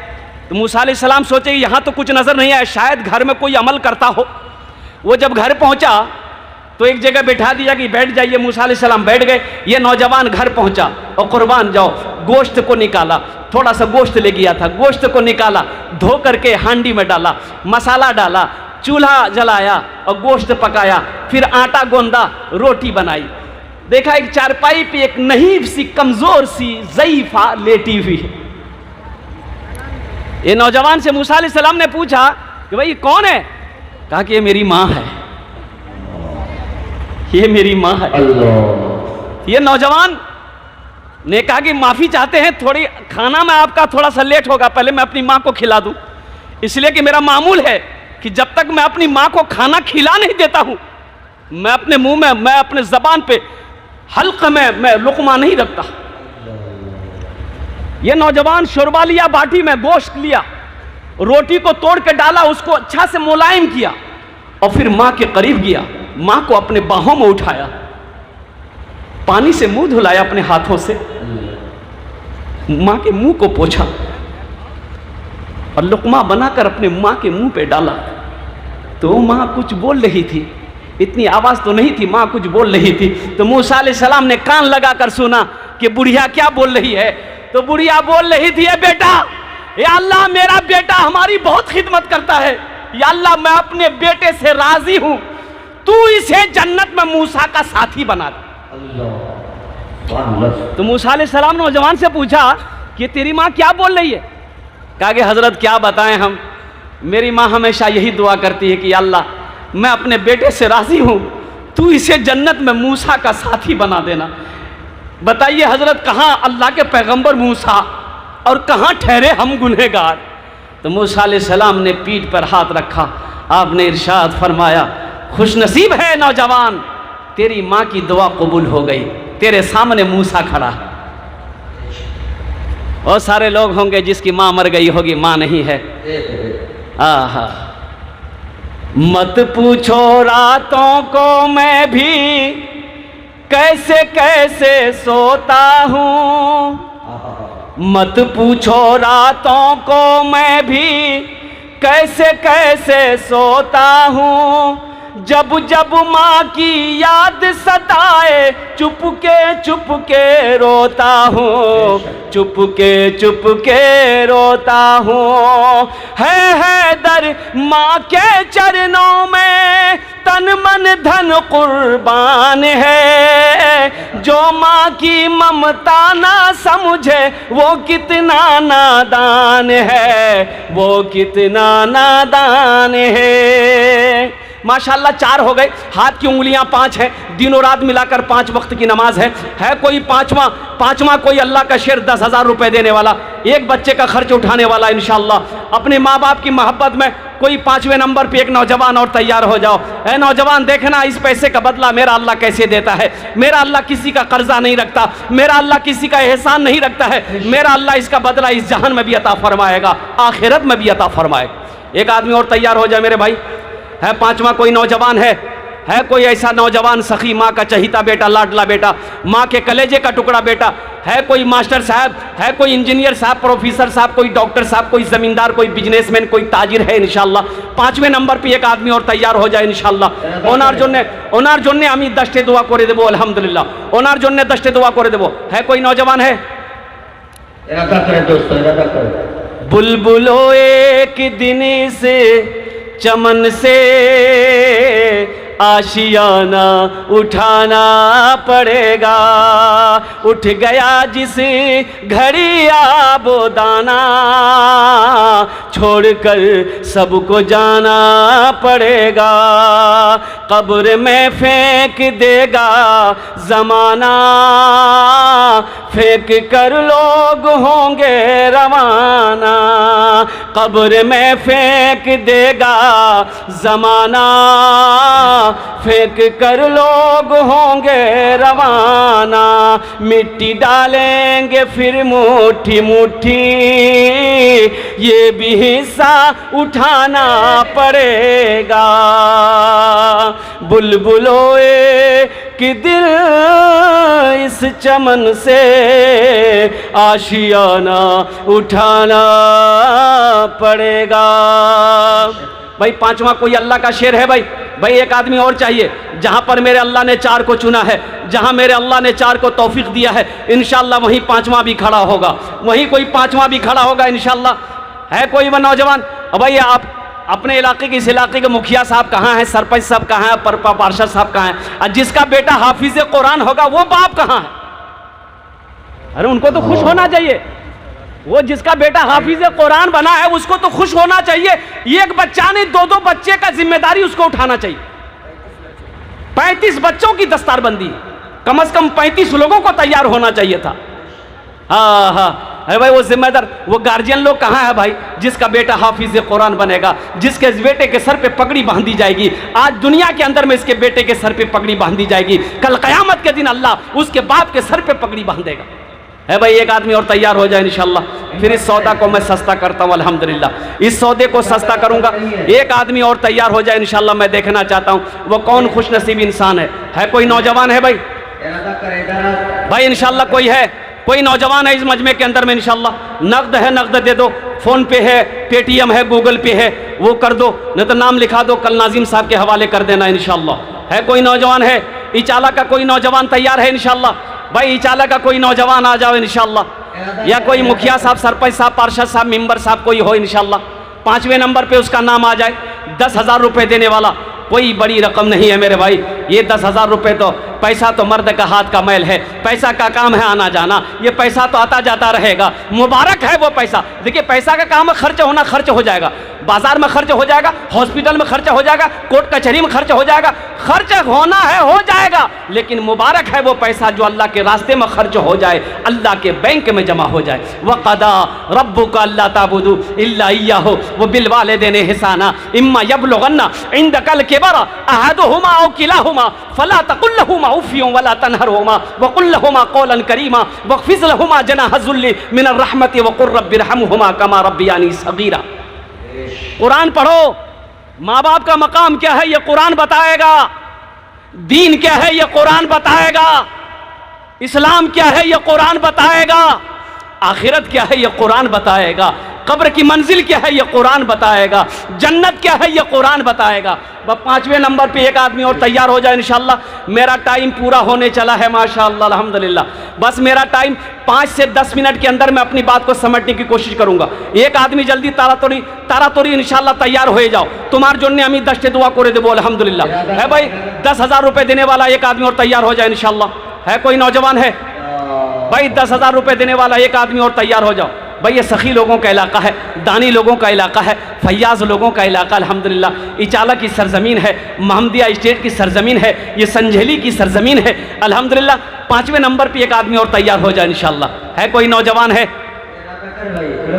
तो मूसा अलैहिस्सलाम सोचे यहाँ तो कुछ नज़र नहीं आया, शायद घर में कोई अमल करता हो। वो जब घर पहुँचा तो एक जगह बैठा दिया कि बैठ जाइए। मूसा अलैहिस्सलाम बैठ गए। ये नौजवान घर पहुँचा और कुर्बान जाओ, गोश्त को निकाला, थोड़ा सा गोश्त ले गया था, गोश्त को निकाला, धो करके हांडी में डाला, मसाला डाला, चूल्हा जलाया और गोश्त पकाया, फिर आटा गोंदा, रोटी बनाई। देखा एक चारपाई पे एक नहीब सी, कमजोर सी, ज़ईफ़ा लेटी हुई है। ये नौजवान से मूसा अलैहिस्सलाम ने पूछा कि भाई कौन है? कहा कि ये मेरी माँ है, ये मेरी माँ है। ये नौजवान ने कहा कि माफ़ी चाहते हैं, थोड़ी खाना में आपका थोड़ा सा लेट होगा, पहले मैं अपनी माँ को खिला दूँ, इसलिए कि मेरा मामूल है कि जब तक मैं अपनी माँ को खाना खिला नहीं देता हूँ, मैं अपने मुंह में, मैं अपने ज़बान पे, हल्क में मैं लुक़मा नहीं रखता। ये नौजवान शोरबा लिया, बाटी में गोश्त लिया, रोटी को तोड़ के डाला, उसको अच्छा से मुलायम किया और फिर माँ के करीब गया, माँ को अपने बाहों में उठाया, पानी से मुंह धुलाया अपने हाथों से, माँ के मुंह को पोंछा और लुकमा बनाकर अपने माँ के मुंह पे डाला। तो माँ कुछ बोल रही थी, इतनी आवाज़ तो नहीं थी, माँ कुछ बोल रही थी। तो मूसा अलैहिस्सलाम ने कान लगाकर सुना कि बुढ़िया क्या बोल रही है। तो बुढ़िया बोल रही थी, बेटा, या अल्लाह मेरा बेटा हमारी बहुत खिदमत करता है, या अल्लाह मैं अपने बेटे से राजी हूँ, तू इसे जन्नत में मूसा का साथी बना दे। तो मूसा अलैहिस्सलाम ने नौजवान से पूछा कि तेरी माँ क्या बोल रही है। कहा कि हजरत क्या बताएं हम, मेरी माँ हमेशा यही दुआ करती है कि अल्लाह मैं अपने बेटे से राजी हूँ, तू इसे जन्नत में मूसा का साथी बना देना। बताइए हजरत, कहाँ अल्लाह के पैगंबर मूसा और कहाँ ठहरे हम गुनहगार। तो मूसा अलैहिस्सलाम ने पीठ पर हाथ रखा, आपने इरशाद फरमाया, खुशनसीब है नौजवान, तेरी माँ की दुआ कबूल हो गई, तेरे सामने मूसा खड़ा है। और सारे लोग होंगे जिसकी माँ मर गई होगी, माँ नहीं है। आहा, मत पूछो रातों को मैं भी कैसे कैसे सोता हूँ, मत पूछो रातों को मैं भी कैसे कैसे सोता हूँ, जब जब माँ की याद सताए चुपके रोता हूँ, चुपके रोता हूँ। है दर माँ के चरणों में तन मन धन कुर्बान है, जो माँ की ममता ना समझे वो कितना नादान है, वो कितना नादान है। माशाल्लाह 4 हो गए, हाथ की उंगलियां 5 हैं, दिनों रात मिलाकर 5 वक्त की नमाज है कोई पांचवा कोई अल्लाह का शेर 10,000 रुपए देने वाला, एक बच्चे का खर्च उठाने वाला इंशाअल्लाह। अपने माँ बाप की मोहब्बत में कोई 5वें नंबर पे एक नौजवान और तैयार हो जाओ। ऐ नौजवान, देखना इस पैसे का बदला मेरा अल्लाह कैसे देता है। मेरा अल्लाह किसी का कर्जा नहीं रखता, मेरा अल्लाह किसी का एहसान नहीं रखता है। मेरा अल्लाह इसका बदला इस जहान में भी अता फरमाएगा, आखिरत में भी अता फरमाएगा। एक आदमी और तैयार हो जाए मेरे भाई। है 5वां कोई नौजवान है कोई ऐसा नौजवान सखी, माँ का चहीता बेटा, लाडला बेटा, माँ के कलेजे का टुकड़ा बेटा, है कोई मास्टर साहब, है कोई इंजीनियर साहब, प्रोफेसर साहब, कोई डॉक्टर साहब, कोई जमींदार, कोई बिजनेसमैन, कोई ताजिर है इंशाल्लाह। 5वें नंबर पे एक आदमी और तैयार हो जाए इंशाल्लाह। ओनार जोन्ने आमी 10टे दुआ करे देबो अल्हम्दुलिल्लाह। ओनार जोन्ने 10टे दुआ करे देबो। है कोई नौजवान है? इरादा करें दोस्तों, इरादा करें। बुलबुलो एक दिन से चमन से आशियाना उठाना पड़ेगा, उठ गया जिस घड़ी आबो दाना, छोड़कर सबको जाना पड़ेगा, कब्र में फेंक देगा जमाना, फेंक कर लोग होंगे रवाना, कब्र में फेंक देगा जमाना, फेंक कर लोग होंगे रवाना, मिट्टी डालेंगे फिर मुट्ठी मुट्ठी, ये भी हिस्सा उठाना पड़ेगा। बुलबुलोए कि दिल इस चमन से आशियाना उठाना पड़ेगा। भाई 5वां कोई अल्लाह का शेर है भाई एक आदमी और चाहिए। जहां पर मेरे अल्लाह ने 4 को चुना है, जहां मेरे अल्लाह ने 4 को तौफीक दिया है, इंशाअल्लाह वहीं 5वां भी खड़ा होगा, वहीं कोई 5वां भी खड़ा होगा इंशाअल्लाह। है कोई वह नौजवान? भाई आप अपने इलाके के, इस इलाके के मुखिया साहब कहाँ हैं, सरपंच साहब कहाँ हैं, पार्षद साहब कहाँ हैं, और जिसका बेटा हाफिज कुरान होगा वो बाप कहाँ है? अरे उनको तो खुश होना चाहिए। वो जिसका बेटा हाफिज कुरान बना है उसको तो खुश होना चाहिए। एक बच्चा नहीं, 2-2 बच्चे का जिम्मेदारी उसको उठाना चाहिए। 35 बच्चों की दस्तारबंदी, कम से कम 35 लोगों को तैयार होना चाहिए था। हाँ अरे भाई वो जिम्मेदार, वो गार्जियन लोग कहाँ है भाई, जिसका बेटा हाफिज कुरान बनेगा, जिसके बेटे के सर पे पगड़ी बांधी जाएगी। आज दुनिया के अंदर में इसके बेटे के सर पे पगड़ी बांधी जाएगी, कल क़यामत के दिन अल्लाह उसके बाप के सर पे पगड़ी बांधेगा। है भाई एक आदमी और तैयार हो जाए इंशाअल्लाह। फिर इस सौदा को मैं सस्ता करता हूँ अल्हम्दुलिल्लाह, इस सौदे को सस्ता करूंगा। एक आदमी और तैयार हो जाए इंशाअल्लाह। मैं देखना चाहता हूँ वो कौन खुशनसीब इंसान है कोई नौजवान है भाई इंशाअल्लाह? कोई नौजवान है इस मजमे के अंदर में इंशाल्लाह नकद है, नकद दे दो, फ़ोन पे है, पेटीएम है, गूगल पे है, वो कर दो, नहीं तो नाम लिखा दो, कल नाजिम साहब के हवाले कर देना इंशाल्लाह। है कोई नौजवान है इचाला का, कोई नौजवान तैयार है इंशाल्लाह? भाई इचाला का कोई नौजवान आ जाओ इंशाल्लाह, या कोई मुखिया साहब, सरपंच साहब, पार्षद साहब, मेंबर साहब कोई हो इंशाल्लाह, 5वें नंबर पे उसका नाम आ जाए। 10,000 रुपये देने वाला, कोई बड़ी रकम नहीं है मेरे भाई। ये 10,000 रुपये तो, पैसा तो मर्द का हाथ का मैल है, पैसा का काम है आना जाना, ये पैसा तो आता जाता रहेगा, मुबारक है वो पैसा। देखिए पैसा का काम है, खर्च होना, खर्च हो जाएगा, बाजार में खर्च हो जाएगा, हॉस्पिटल में खर्च हो जाएगा, कोर्ट कचहरी में खर्च हो जाएगा, खर्च होना है हो जाएगा, लेकिन मुबारक है वो पैसा जो अल्लाह के रास्ते में खर्च हो जाए, अल्लाह के बैंक में जमा हो जाए। वक़दा रब्बुका अल्ला ताबुदू इल्ला इय्याहु व बिल वालिदैनि इहसाना इम्मा यबलुगन्ना इंदकल किबरा अहदुहुमा औ किलाहुमा फला तकुल लहुमा उफ़्फिन वला तनहरहुमा व कुल लहुमा क़ौलन करीमा वख़्फ़िज़ लहुमा जनाह ज़ुल्लि मिनर रहमति व क़ुल रब्बिरहमहुमा कमा रब्बियानी सग़ीरा। कुरान पढ़ो, माँ बाप का मकाम क्या है ये कुरान बताएगा, दीन क्या है ये कुरान बताएगा, इस्लाम क्या है ये कुरान बताएगा, आखिरत क्या है ये कुरान बताएगा, कब्र की मंजिल क्या है ये कुरान बताएगा, जन्नत क्या है ये कुरान बताएगा। बस 5वें नंबर पे एक आदमी और तैयार हो जाए इंशाल्लाह। मेरा टाइम पूरा होने चला है माशाअल्लाह अल्हम्दुलिल्लाह। बस मेरा टाइम 5 से 10 मिनट के अंदर मैं अपनी बात को समझने की कोशिश करूंगा। एक आदमी जल्दी तारातोरी इंशाल्लाह तैयार हो जाओ। तुम्हार जोन्ने अमी दस्ते दुआ करे देबो अल्हम्दुलिल्लाह। है भाई 10,000 रुपये देने वाला एक आदमी और तैयार हो जाए इंशाल्लाह। है कोई नौजवान है भाई 10,000 रुपये देने वाला एक आदमी और तैयार हो जाओ। भाई ये सखी लोगों का इलाका है, दानी लोगों का इलाका है, फैयाज लोगों का इलाका अल्हम्दुलिल्लाह। इचाला की सरजमीन है, महमदिया स्टेट की सरजमीन है, ये संझेली की सरजमीन है अल्हम्दुलिल्लाह। 5वें नंबर पे एक आदमी और तैयार हो जाए इंशाल्लाह। है कोई नौजवान है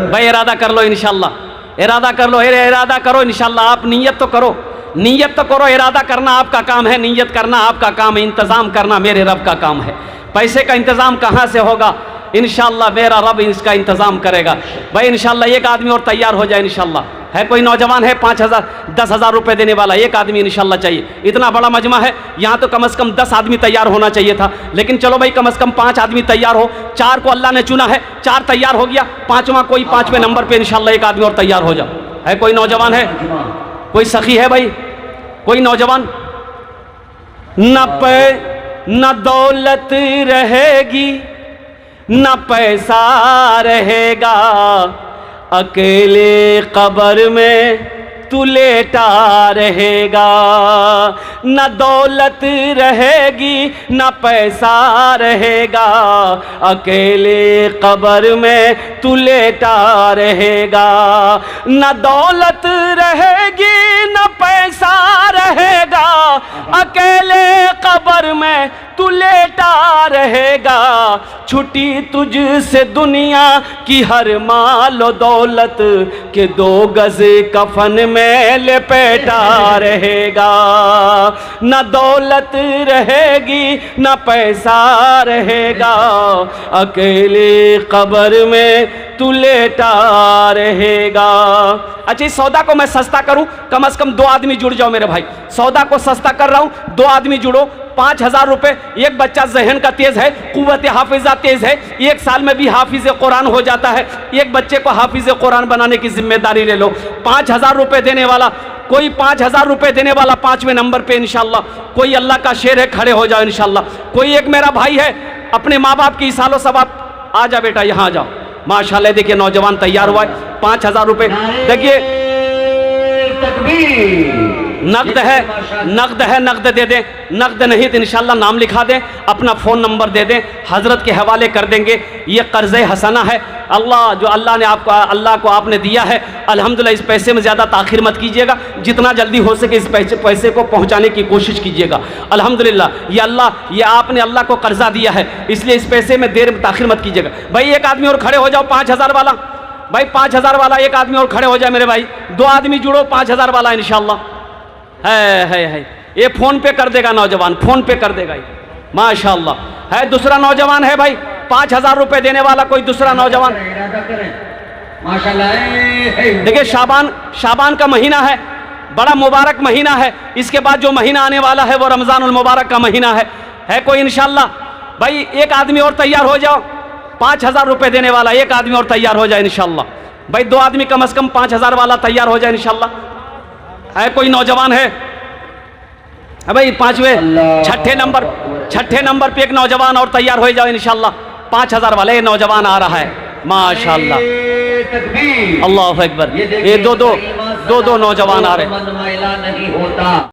भाई इरादा कर लो इंशाल्लाह, इरादा कर लो, इरादा करो इंशाल्लाह। आप नीयत तो करो, नीयत तो करो, इरादा करना आपका काम है, नीयत करना आपका काम है, इंतज़ाम करना मेरे रब का काम है। पैसे का इंतज़ाम कहाँ से होगा? इंशाल्लाह मेरा रब इसका इंतज़ाम करेगा। भाई इंशाल्लाह एक आदमी और तैयार हो जाए इंशाल्लाह। है कोई नौजवान है 5,000 10,000 रुपये देने वाला एक आदमी इंशाल्लाह चाहिए। इतना बड़ा मजमा है, यहाँ तो कम से कम 10 आदमी तैयार होना चाहिए था, लेकिन चलो भाई कम से कम 5 आदमी तैयार हो। 4 को अल्लाह ने चुना है, 4 तैयार हो गया, 5वां कोई 5वें नंबर पर इंशाल्लाह एक आदमी और तैयार हो जाओ। है कोई नौजवान है, कोई सखी है भाई, कोई नौजवान? न दौलत रहेगी न पैसा रहेगा, अकेले कब्र में तू लेटा रहेगा। न दौलत रहेगी न पैसा रहेगा, अकेले कब्र में तू लेटा रहेगा। न दौलत रहेगी न पैसा रहेगा, अकेले कब्र में तू लेटा रहेगा। छुटी तुझसे दुनिया की हर माल और दौलत के 2 गज कफन में लपेटा रहेगा। न दौलत रहेगी न पैसा रहेगा, अकेले कब्र में तू लेटा रहेगा। अच्छा इस सौदा को मैं सस्ता करूं, कम से कम 2 आदमी जुड़ जाओ मेरे भाई। सौदा को सस्ता कर रहा हूं, 2 आदमी जुड़ो। 5,000 रुपये। एक बच्चा जहन का तेज है, कुव्वत हाफिजा तेज है, 1 साल में भी हाफिज कुरान हो जाता है। एक बच्चे को हाफिज कुरान बनाने की जिम्मेदारी ले लो। 5,000 रुपये देने वाला, कोई 5,000 रुपये देने वाला 5वें नंबर पे इंशाल्लाह। कोई अल्लाह का शेर है, खड़े हो जाओ इंशाल्लाह। कोई एक मेरा भाई है, अपने माँ बाप की सालों सवाब, आ जा बेटा यहाँ आ जाओ। माशाल्लाह देखिए नौजवान तैयार हुआ है। 5,000 रुपये देखिए, नकद है, नकद है, नकद दे दें। नकद नहीं तो इंशाल्लाह नाम लिखा दें, अपना फ़ोन नंबर दे दें, हज़रत के हवाले कर देंगे। ये कर्ज़ हसना है, अल्लाह जो अल्लाह ने आपको, अल्लाह को आपने दिया है अल्हम्दुलिल्लाह। इस पैसे में ज़्यादा ताख़ीर मत कीजिएगा, जितना जल्दी हो सके इस पैसे को पहुँचाने की कोशिश कीजिएगा अल्हम्दुलिल्लाह। ये अल्लाह, ये आपने अल्लाह को कर्ज़ा दिया है, इसलिए इस पैसे में देर में ताख़ीर मत कीजिएगा। भाई एक आदमी और खड़े हो जाओ 5,000 वाला। भाई 5,000 वाला एक आदमी और खड़े हो जाए मेरे भाई। 2 आदमी जुड़ो 5,000 वाला इंशाल्लाह। है ये फ़ोन पे कर देगा नौजवान, फ़ोन पे कर देगा ये माशाल्लाह। है दूसरा नौजवान है भाई 5,000 रुपये देने वाला, कोई दूसरा नौजवान माशाल्लाह। देखिए शाबान का महीना है, बड़ा मुबारक महीना है। इसके बाद जो महीना आने वाला है वो रमज़ानुल मुबारक का महीना है। कोई इंशाल्लाह? भाई एक आदमी और तैयार हो जाओ। 5,000 रुपये देने वाला एक आदमी और तैयार हो जाए इंशाल्लाह। भाई 2 आदमी कम से कम 5,000 वाला तैयार हो जाए इंशाल्लाह। है कोई नौजवान है? भाई 5वें छठे नंबर पे एक नौजवान और तैयार हो जाओ इंशाल्लाह। 5,000 वाले ये नौजवान आ रहा है माशाल्लाह। अल्लाह अकबर। ये दो नौजवान आ रहे हैं।